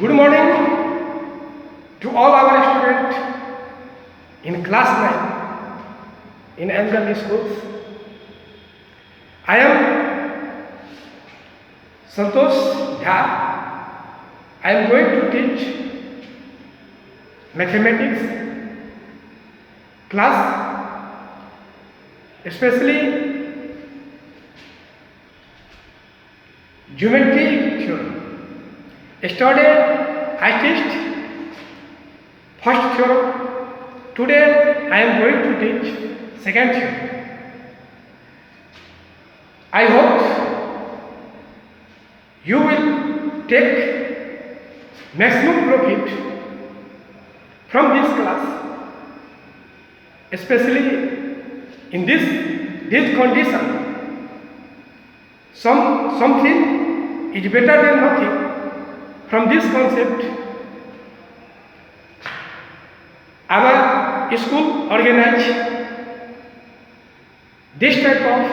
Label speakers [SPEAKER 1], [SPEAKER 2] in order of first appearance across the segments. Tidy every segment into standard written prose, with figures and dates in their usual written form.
[SPEAKER 1] Good morning to all our students in class 9 in Anjali schools. I am Santosh Jha. I am going to teach mathematics class, especially geometry theorem. Yesterday I teached first theorem. Today I am going to teach second theorem. I hope you will take maximum profit from this class, especially in this condition. Something is better than nothing. From this concept, our school organized this type of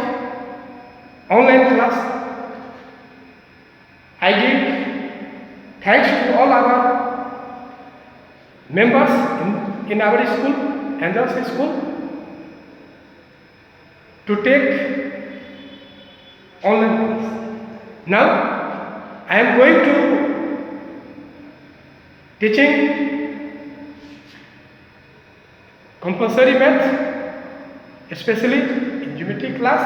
[SPEAKER 1] online class. I give thanks to all our members in our school, Angels School, to take online class. Now I am going to teaching compulsory math, especially in geometry class.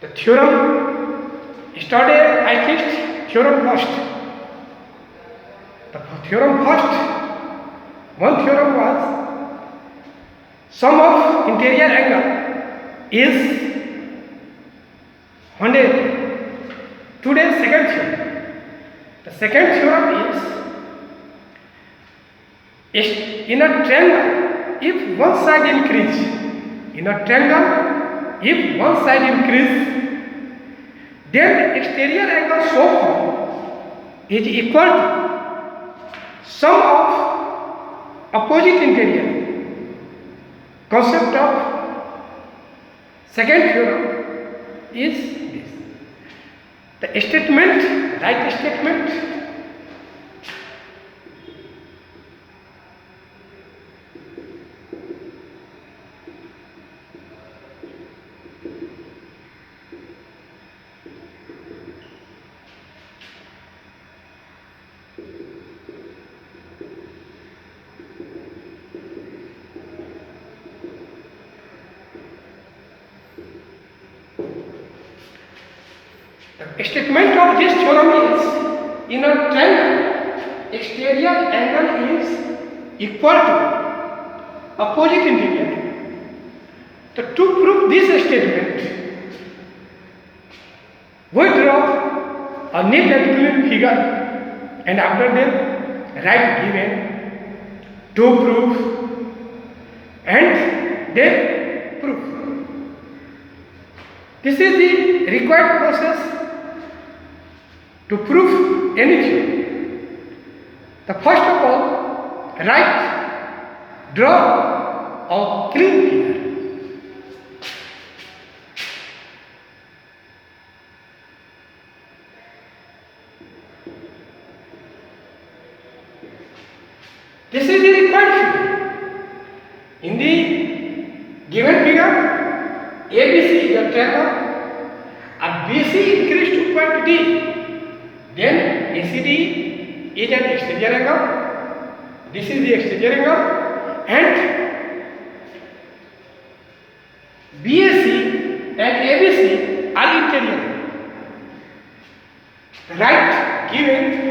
[SPEAKER 1] The theorem, yesterday I teach theorem first. The theorem first, one theorem was sum of interior angle is 180. Today second theorem. The second theorem is in a triangle, if one side increase, then exterior angle so formed is equal to sum of opposite interior. Concept of second theorem is this. The statement, right statement, the statement of this theorem is in a triangle, exterior angle is equal to opposite interior angle. So to prove this statement, we draw a neat and clean figure, and after that write given to prove and then prove. This is the required process to prove anything. The first of all, draw a clean figure. This is the required figure. In the given figure, ABC is a triangle, and BC increased to point D. Then ACD is an exterior angle. This is the exterior angle, and BAC and ABC are interior. Right given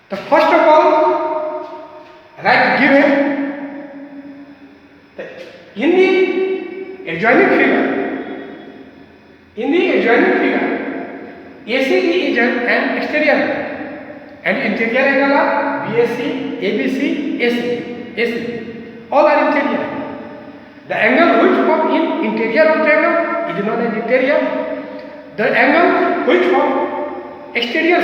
[SPEAKER 1] The first of all, right given in the adjoining figure, ACD is an exterior and interior angle are BAC, ABC, AC. All are interior. The angle which form in interior of triangle is known as interior. The angle which form exterior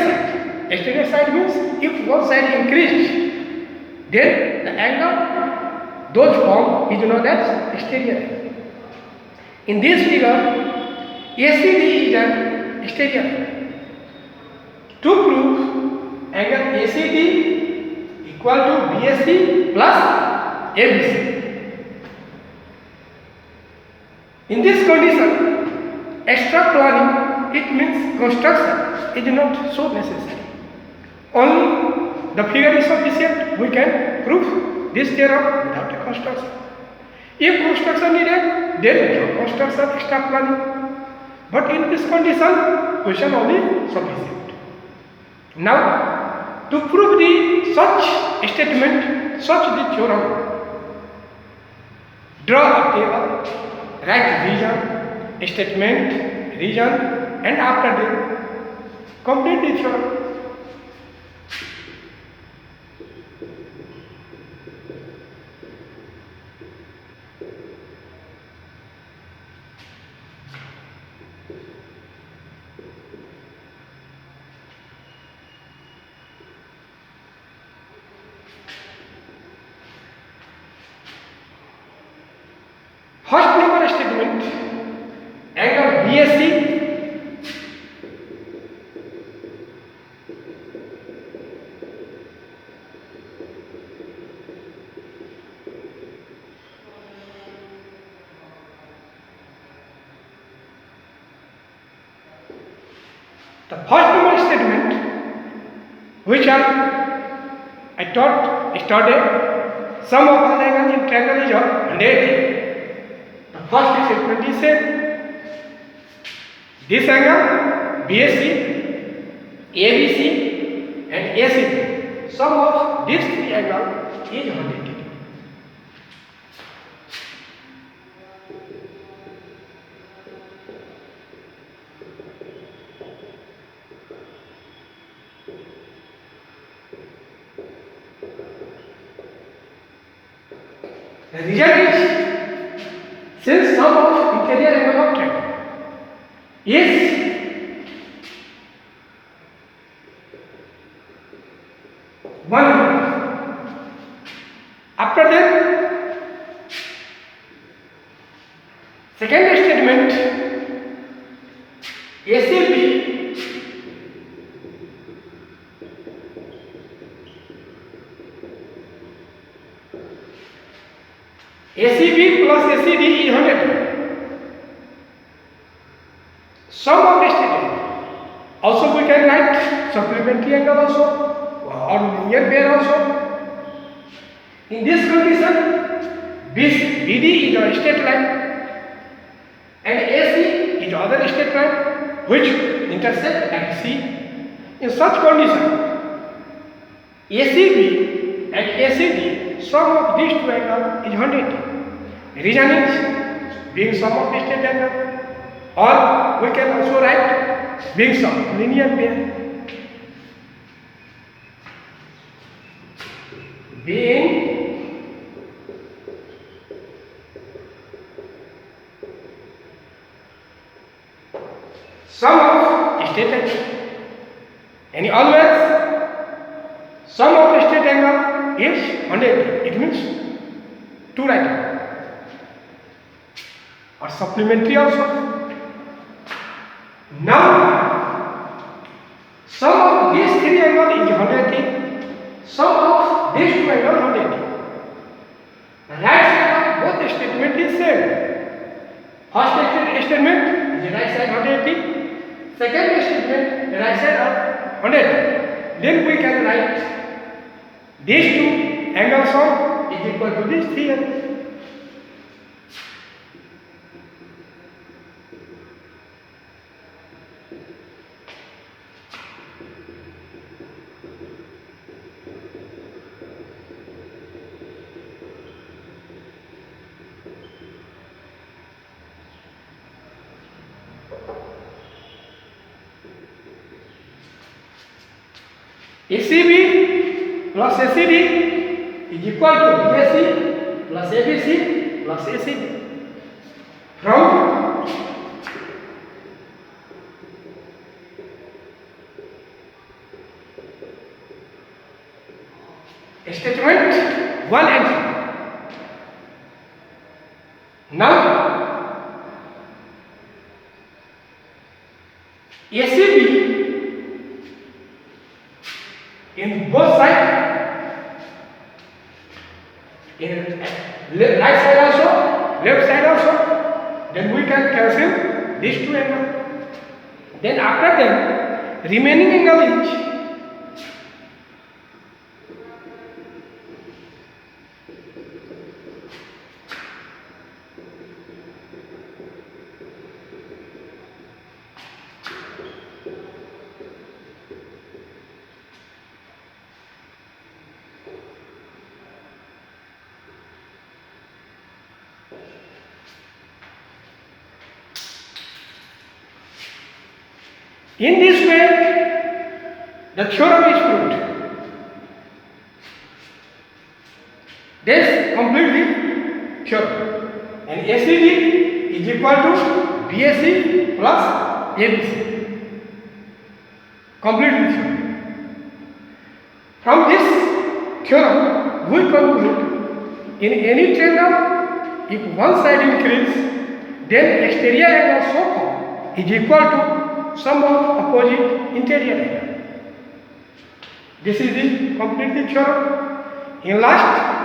[SPEAKER 1] side means if one side increased, then the angle those form is known as exterior. In this figure, ACD is an exterior. To prove angle ACD equal to BAC plus ABC. In this condition, extra planning, it means construction, is not so necessary. Only the figure is sufficient, we can prove this theorem without a construction. If construction needed, then no construction, extra planning. But in this condition, question only sufficient. Now, to prove the such statement, such the theorem, draw a table, write region, statement, region, and after that, complete the theorem. First number statement, angle BAC the first number statement which I taught yesterday, sum of all angles in triangle is 180. First statement is this angle BAC, ABC and ACB, sum of these three angles is 180. The result is, since sum of interior angle of triangle is 100. After that, second statement, ACB plus ACD is 100. Sum of statement. Also we can write supplementary angle also or linear pair also. In this condition, BD is a straight line and AC is other straight line which intersect at C. In such condition, ACB and ACD, sum of these two angles is 180. Reason is being sum of straight angle, or we can also write being sum linear pair. Being sum of straight angle, and always sum of straight angle is 180. It means two right angle or supplementary also. Now, sum of these three angles is 180, sum of these two angles 180. Right side of both statement is same. First statement is right side 180, second statement right side of 180. Then we can write these two angles sum is equal to these three angles. ACB plus ACD is equal to BAC plus ABC plus ACD. From statement 1 and 2. Now ACB in both sides, in right side also, left side also, then we can cancel these two angles. Then after that, remaining angle is in this way, the theorem is proved. This completely theorem. And ACD is equal to BAC plus ABC. Completely theorem. From this theorem, we conclude in any triangle, if one side increase, then exterior angle so far is equal to sum of opposite interior angle. This is the completely theorem. In last,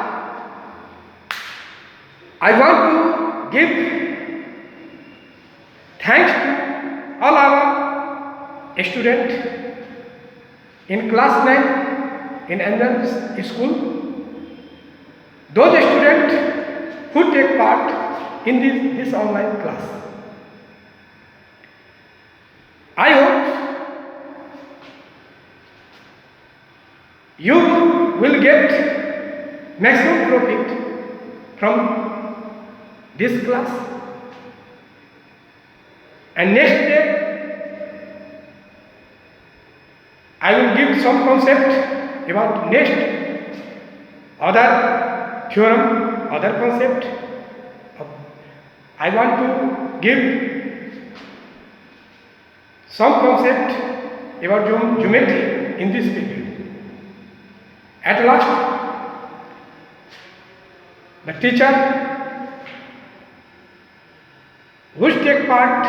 [SPEAKER 1] I want to give thanks to all our students in class 9 in Anjan's school. Those students who take part in this online class. I hope you will get maximum profit from this class. And next day, I will give some concept about next other theorem, other concept. I want to give some concept about geometry in this period. At last, the teacher who take part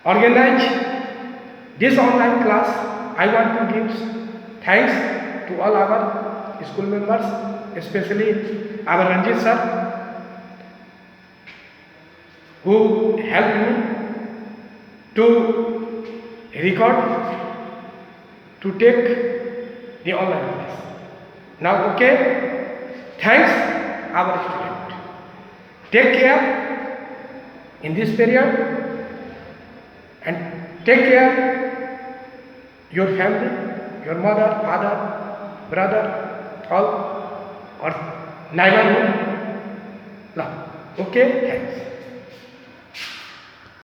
[SPEAKER 1] organize this online class. I want to give thanks to all our school members, especially our Ranjit sir, who helped me to record, to take the online class. Now, okay, thanks our student. Take care in this period and take care your family, your mother, father, brother, all or neighborhood. Okay, thanks.